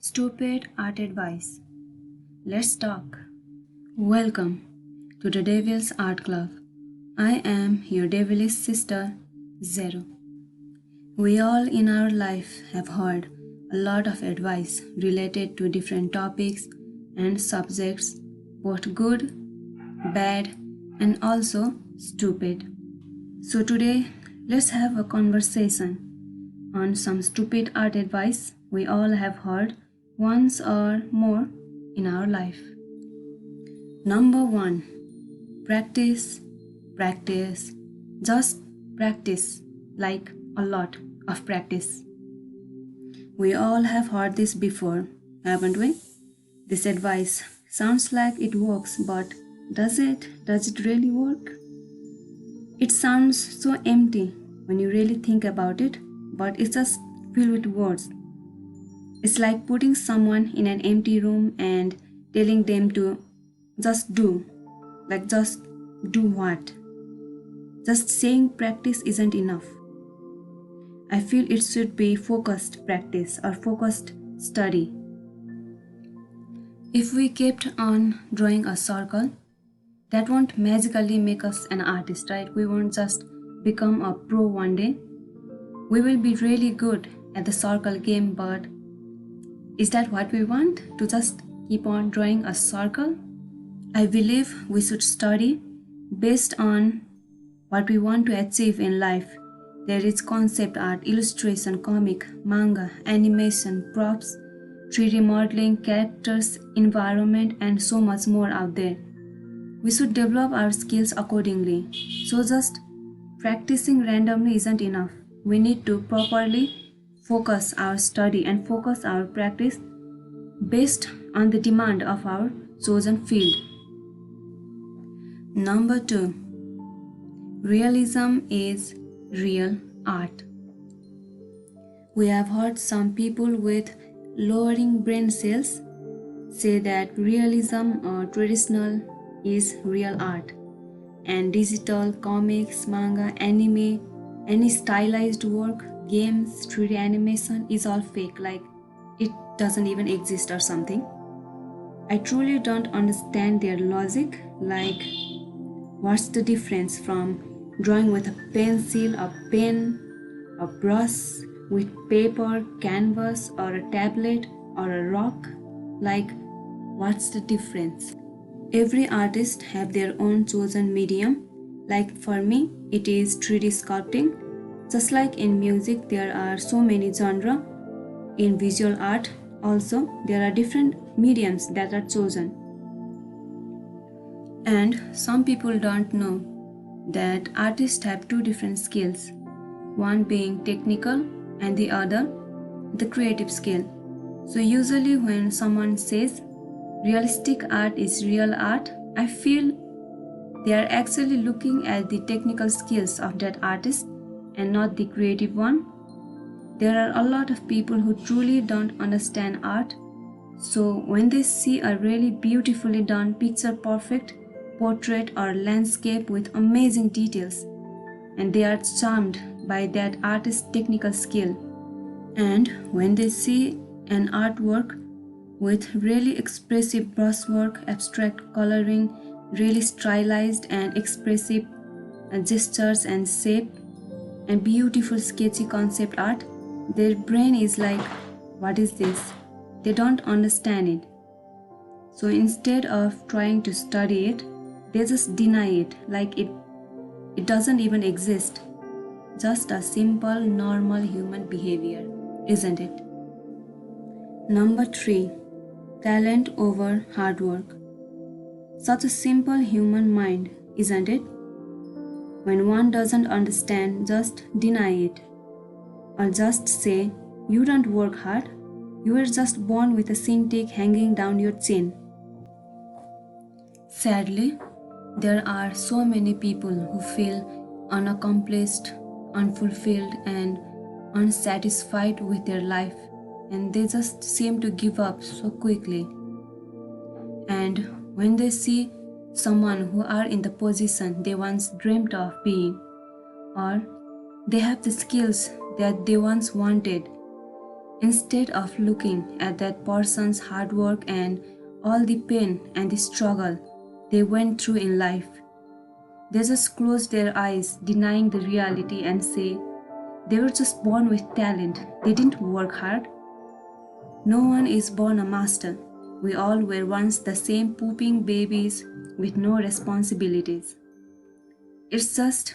Stupid art advice. Let's talk. Welcome to the Devil's Art Club. I am your devilish sister, Zeroo. We all in our life have heard a lot of advice related to different topics and subjects, both good, bad, and also stupid. So today, let's have a conversation on some stupid art advice we all have heard once or more in our life. Number 1. Practice, practice, just practice, like a lot of practice. We all have heard this before, haven't we? This advice sounds like it works, but does it? Does it really work? It sounds so empty when you really think about it, but it's just filled with words. It's like putting someone in an empty room and telling them to just do. Like just do what? Just saying practice isn't enough. I feel it should be focused practice or focused study. If we kept on drawing a circle, that won't magically make us an artist, right? We won't just become a pro one day. We will be really good at the circle game, but is that what we want? To just keep on drawing a circle? I believe we should study based on what we want to achieve in life. There is concept art, illustration, comic, manga, animation, props, 3D modeling, characters, environment, and so much more out there. We should develop our skills accordingly. So just practicing randomly isn't enough. We need to properly focus our study and focus our practice based on the demand of our chosen field. Number 2. Realism is real art. We have heard some people with lowering brain cells say that realism or traditional is real art, and digital, comics, manga, anime, any stylized work, games, 3D animation is all fake, like it doesn't even exist or something. I truly don't understand their logic. Like, what's the difference from drawing with a pencil, a pen, a brush, with paper, canvas, or a tablet, or a rock? Like, what's the difference? Every artist have their own chosen medium. Like for me, it is 3D sculpting. Just like in music, there are so many genres. In visual art, also, there are different mediums that are chosen. And some people don't know that artists have two different skills, one being technical and the other the creative skill. So usually when someone says realistic art is real art, I feel they are actually looking at the technical skills of that artist and not the creative one. There are a lot of people who truly don't understand art, so when they see a really beautifully done picture perfect portrait or landscape with amazing details, and they are charmed by that artist's technical skill. And when they see an artwork with really expressive brushwork, abstract coloring, really stylized and expressive gestures and shape, and beautiful sketchy concept art, their brain is like, what is this? They don't understand it. So instead of trying to study it, they just deny it, like it doesn't even exist. Just a simple, normal human behavior, isn't it? Number 3. Talent over hard work. Such a simple human mind, isn't it? When one doesn't understand, just deny it. Or just say, you don't work hard, you were just born with a syntax hanging down your chin. Sadly, there are so many people who feel unaccomplished, unfulfilled, and unsatisfied with their life, and they just seem to give up so quickly. And when they see someone who are in the position they once dreamt of being, or they have the skills that they once wanted, instead of looking at that person's hard work and all the pain and the struggle they went through in life. They just close their eyes, denying the reality, and say they were just born with talent, they didn't work hard. No one is born a master. We all were once the same pooping babies with no responsibilities. It's just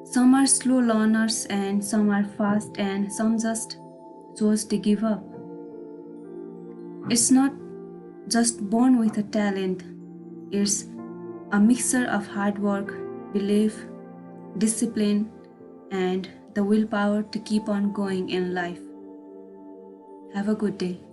some are slow learners and some are fast and some just chose to give up. It's not just born with a talent, it's a mixture of hard work, belief, discipline, and the willpower to keep on going in life. Have a good day.